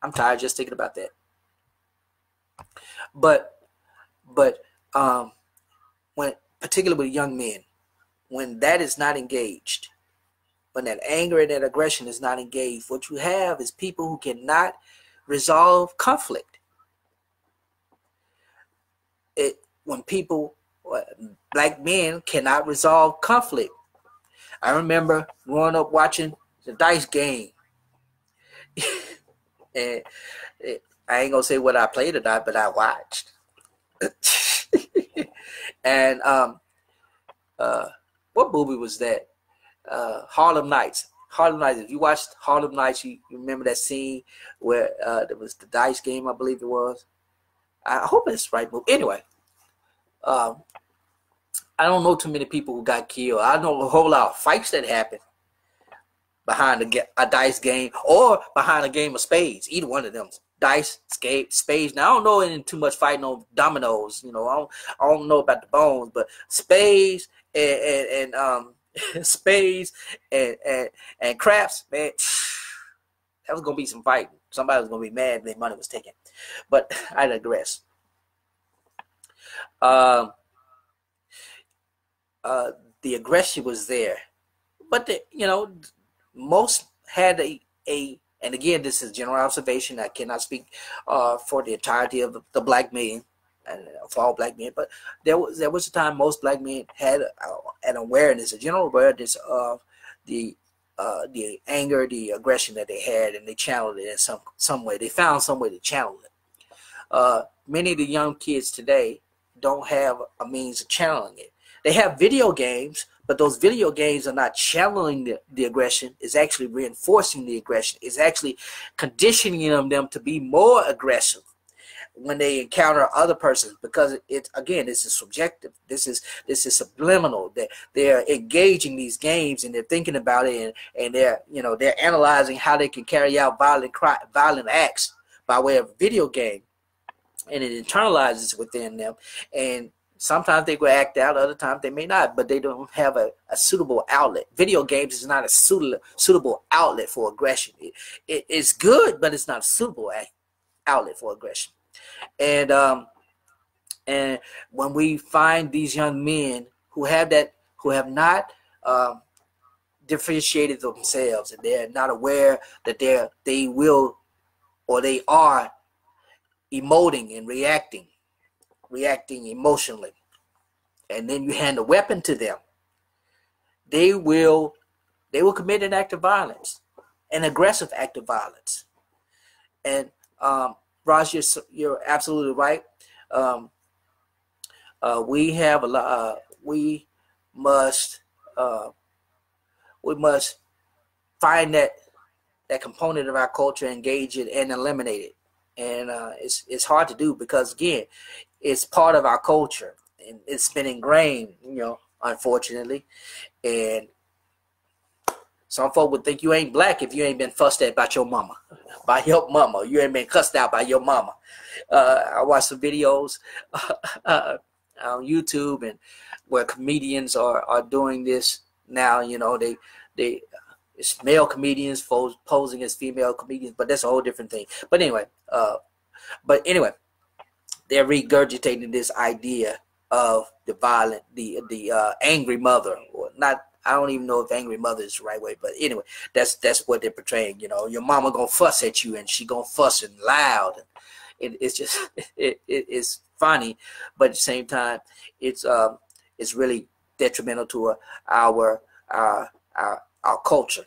I'm tired just thinking about that. But when particularly with young men, when that is not engaged, when that anger and that aggression is not engaged, what you have is people who cannot resolve conflict. When people, black men, cannot resolve conflict. I remember growing up watching the dice game, and I ain't gonna say what I played or not, but I watched. And what movie was that? Harlem Nights. Harlem Nights. If you watched Harlem Nights, you remember that scene where there was the dice game, I believe it was. I hope it's the right movie. Anyway, I don't know too many people who got killed. I know a whole lot of fights that happened behind a dice game or behind a game of spades. Either one of them. Dice, spades. Now, I don't know any too much fighting on dominoes. I don't know about the bones, but spades and spades and craps, man, that was gonna be some fighting. Somebody was gonna be mad if their money was taken. But I digress. The aggression was there, but most had and again, this is general observation. I cannot speak for the entirety of the black men, and for all black men, but there was a time most black men had an awareness, a general awareness of the anger, the aggression that they had, and they channeled it in some way. They found some way to channel it. Many of the young kids today don't have a means of channeling it. They have video games, but those video games are not channeling the aggression. It's actually reinforcing the aggression. It's actually conditioning them to be more aggressive when they encounter other persons, because this is subjective. This is subliminal. They're engaging these games and they're thinking about it, and they're analyzing how they can carry out violent acts by way of a video game, and it internalizes within them. And sometimes they will act out, other times they may not, but they don't have a suitable outlet. Video games is not a suitable outlet for aggression. It's good, but it's not a suitable outlet for aggression. And when we find these young men who have not differentiated themselves, and they're not aware that they will or they are emoting and reacting emotionally, and then you hand a weapon to them, they will commit an act of violence, an aggressive act of violence. And Raj, you're absolutely right. We have a lot. We must find that component of our culture, engage it, and eliminate it. And it's hard to do because, again, it's part of our culture and it's been ingrained, unfortunately. And some folk would think you ain't black if you ain't been fussed at by your mama. You ain't been cussed out by your mama. I watched some videos on YouTube and where comedians are doing this now. It's male comedians posing as female comedians, but that's a whole different thing. But anyway, they're regurgitating this idea of the angry mother, or not. I don't even know if angry mother is the right way, but anyway, that's what they're portraying. Your mama gonna fuss at you, and she gonna fuss and loud. It's just it's funny, but at the same time, it's really detrimental to our culture.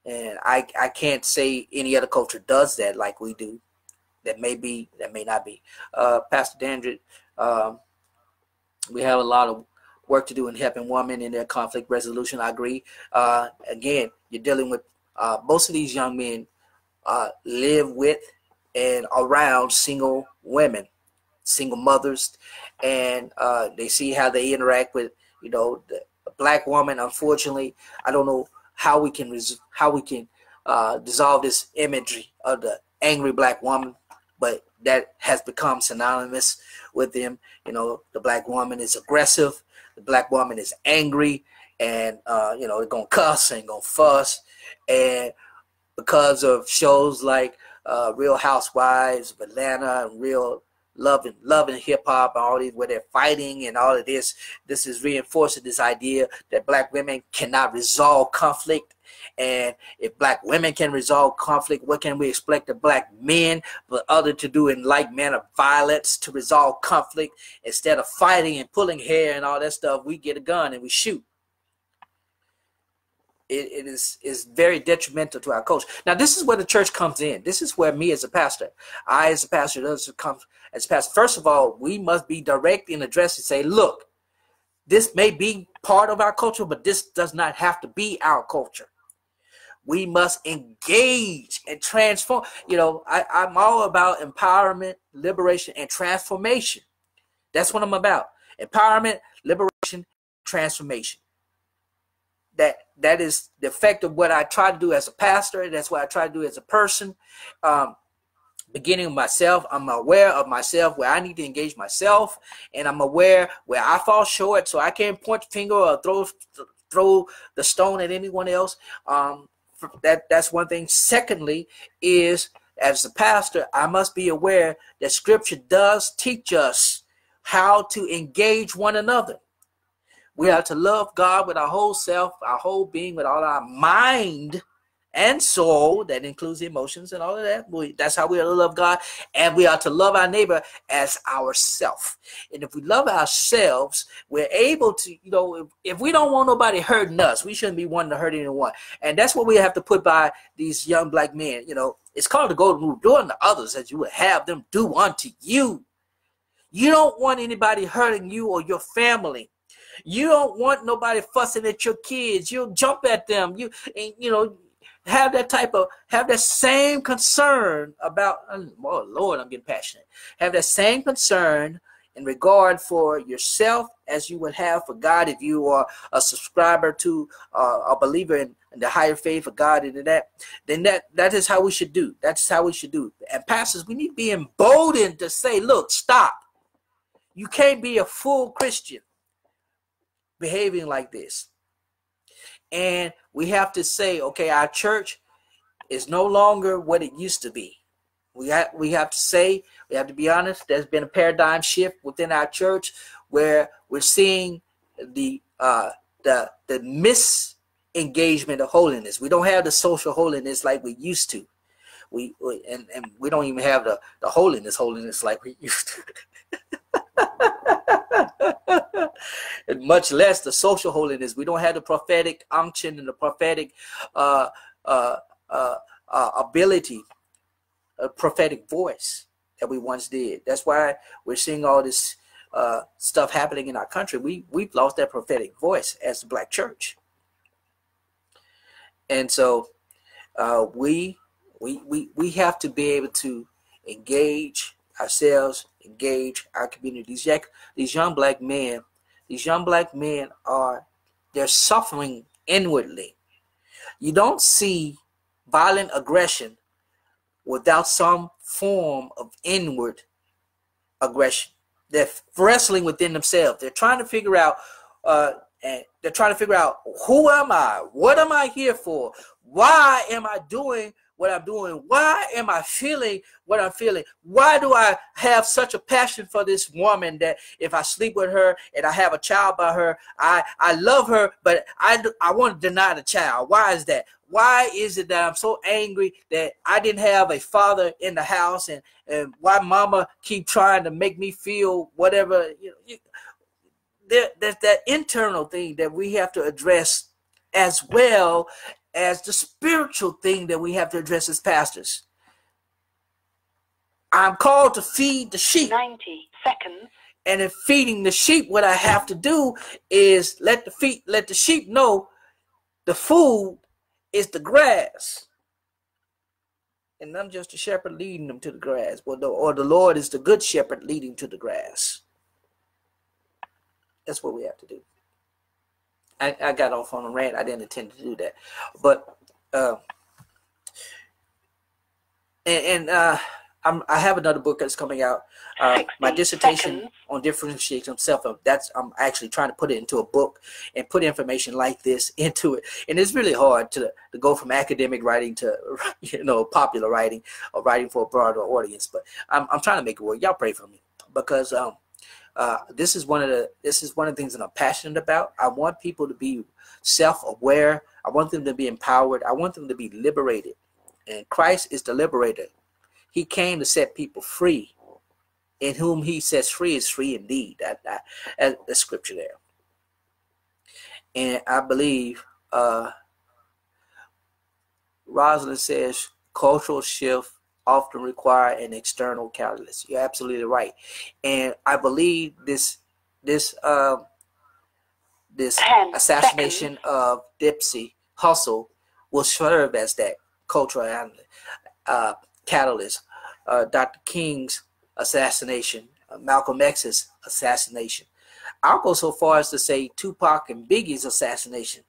And I can't say any other culture does that like we do. That may be, that may not be. Pastor Dandridge, we have a lot of work to do in helping women in their conflict resolution. I agree. Again, you're dealing with most of these young men live with and around single women, single mothers, and they see how they interact with the black woman. Unfortunately, I don't know how we can dissolve this imagery of the angry black woman, but that has become synonymous with them. The black woman is aggressive, the black woman is angry, and they're gonna cuss and gonna fuss. And because of shows like Real Housewives of Atlanta and Real loving hip hop and all these where they're fighting and all of this. This is reinforcing this idea that black women cannot resolve conflict. And if black women can resolve conflict, what can we expect the black men but other to do in like manner violence to resolve conflict? Instead of fighting and pulling hair and all that stuff, we get a gun and we shoot. It is very detrimental to our culture. Now, this is where the church comes in. This is where me as a pastor, I as a pastor, does come as a pastor. First of all, we must be direct and address and say, look, this may be part of our culture, but this does not have to be our culture. We must engage and transform. You know, I'm all about empowerment, liberation, and transformation. That's what I'm about. Empowerment, liberation, transformation. That is the effect of what I try to do as a pastor. That's what I try to do as a person. Beginning with myself, I'm aware of myself where I need to engage myself, and I'm aware where I fall short, so I can't point the finger or throw the stone at anyone else. That's one thing. Secondly, is as a pastor, I must be aware that Scripture does teach us how to engage one another. We are to love God with our whole self, our whole being, with all our mind and soul. That includes the emotions and all of that. That's how we are to love God. And we are to love our neighbor as ourself. And if we love ourselves, we're able to, you know, if we don't want nobody hurting us, we shouldn't be wanting to hurt anyone. And that's what we have to put by these young black men. You know, it's called the golden rule: do unto others as you would have them do unto you. You don't want anybody hurting you or your family. You don't want nobody fussing at your kids. You'll jump at them. You know, have that same concern about, oh Lord, I'm getting passionate. Have that same concern in regard for yourself as you would have for God if you are a subscriber to a believer in the higher faith of God and that. Then that is how we should do. That's how we should do. And pastors, we need to be emboldened to say, look, stop. You can't be a full Christian behaving like this. And we have to say, okay, our church is no longer what it used to be. We have to be honest, there's been a paradigm shift within our church where we're seeing the misengagement of holiness. We don't have the social holiness like we used to. We don't even have the holiness like we used to. And much less the social holiness. We don't have the prophetic unction and the prophetic ability, prophetic voice that we once did. That's why we're seeing all this stuff happening in our country. We've lost that prophetic voice as the black church. And so we have to be able to engage ourselves, engage our community. These young black men they're suffering inwardly. You don't see violent aggression without some form of inward aggression. They're wrestling within themselves. They're trying to figure out who am I? What am I here for? Why am I doing what I'm doing? Why am I feeling what I'm feeling? Why do I have such a passion for this woman that if I sleep with her and I have a child by her, I love her, but I want to deny the child? Why is that? Why is it that I'm so angry that I didn't have a father in the house, and why mama keep trying to make me feel whatever? There's that internal thing that we have to address, as well as the spiritual thing that we have to address as pastors. I'm called to feed the sheep. 90 seconds. And in feeding the sheep, what I have to do is let the sheep know the food is the grass. And I'm just a shepherd leading them to the grass. Or the Lord is the good shepherd leading to the grass. That's what we have to do. I got off on a rant. I didn't intend to do that. But I have another book that's coming out. My dissertation on differentiation of self. I'm actually trying to put it into a book and put information like this into it. And it's really hard to go from academic writing to popular writing or writing for a broader audience. But I'm trying to make it work. Y'all pray for me. because this is one of the things that I'm passionate about. I want people to be self-aware. I want them to be empowered. I want them to be liberated. And Christ is the liberator. He came to set people free. In whom he sets free is free indeed. That's the scripture there. And I believe Rosalind says cultural shift often require an external catalyst. You're absolutely right. And I believe this assassination of Nipsey Hussle will serve as that cultural catalyst. Dr. King's assassination, Malcolm X's assassination. I'll go so far as to say Tupac and Biggie's assassination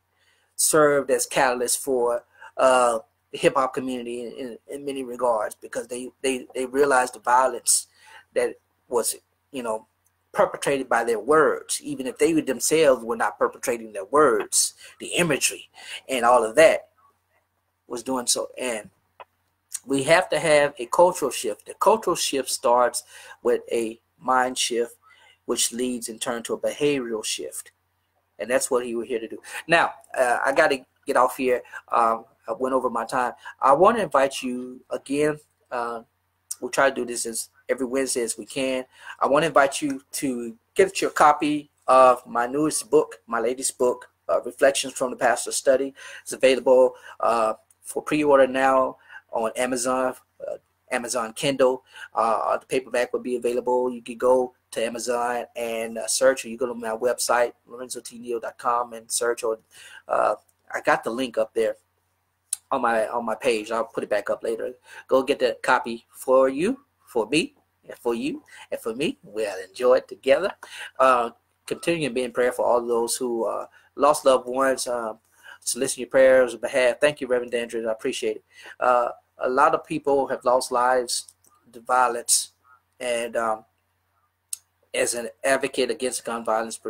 served as catalyst for the hip-hop community in many regards, because they realized the violence that was, perpetrated by their words, even if they themselves were not perpetrating their words. The imagery and all of that was doing so. And we have to have a cultural shift. The cultural shift starts with a mind shift, which leads in turn to a behavioral shift. And that's what we're here to do. Now, I got to get off here. I went over my time. I want to invite you again. We'll try to do this as every Wednesday as we can. I want to invite you to get your copy of my newest book, my latest book, Reflections from the Pastor's Study. It's available for pre-order now on Amazon, Amazon Kindle. The paperback will be available. You can go to Amazon and search, or you go to my website, LorenzoTNeal.com, and search. Or I got the link up there on my page. I'll put it back up later. Go get that copy for you, for me, and for you, and for me. We'll enjoy it together. Continue to be in prayer for all those who lost loved ones. Solicit your prayers on behalf. Thank you, Reverend Dandridge. I appreciate it. A lot of people have lost lives to violence, and as an advocate against gun violence,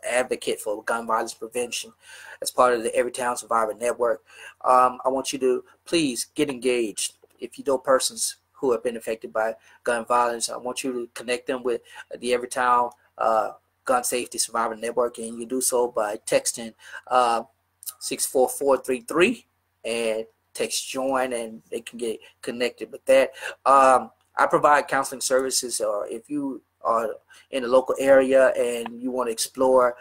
advocate for gun violence prevention, as part of the Everytown Survivor Network, I want you to please get engaged. If you know persons who have been affected by gun violence, I want you to connect them with the Everytown Gun Safety Survivor Network, and you do so by texting 64433 and text join, and they can get connected with that. I provide counseling services, or if you are in the local area and you want to explore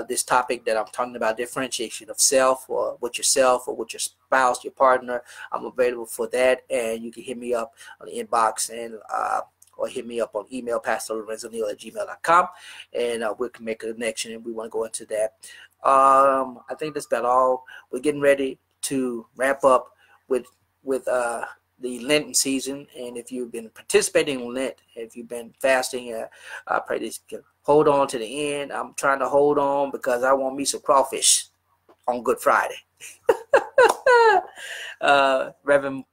this topic that I'm talking about, differentiation of self, or with yourself or with your spouse, your partner, I'm available for that. And you can hit me up on the inbox, and or hit me up on email, pastorlorenzoneal@gmail.com, and we can make a connection, and we want to go into that. I think that's about all. We're getting ready to wrap up with the Lenten season, and if you've been participating in Lent, if you've been fasting, I pray that you can hold on to the end. I'm trying to hold on because I want me some crawfish on Good Friday. Reverend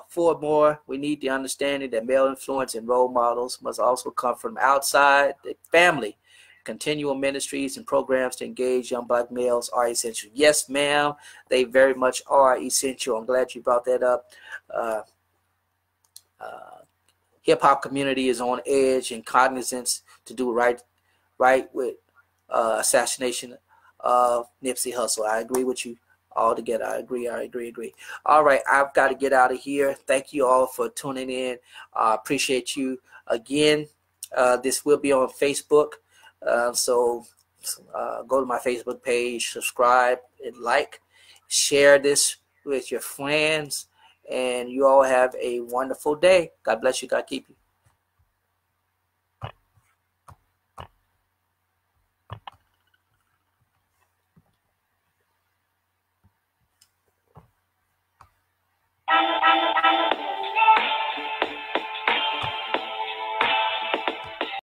Ford Moore, we need the understanding that male influence and role models must also come from outside the family. Continual ministries and programs to engage young black males are essential. Yes, ma'am, they very much are essential. I'm glad you brought that up. Hip-hop community is on edge and cognizant to do right with assassination of Nipsey Hussle. I agree with you altogether. I agree. All right, I've got to get out of here. Thank you all for tuning in. I appreciate you again. This will be on Facebook. So go to my Facebook page, subscribe, and like, share this with your friends, and you all have a wonderful day. God bless you. God keep you.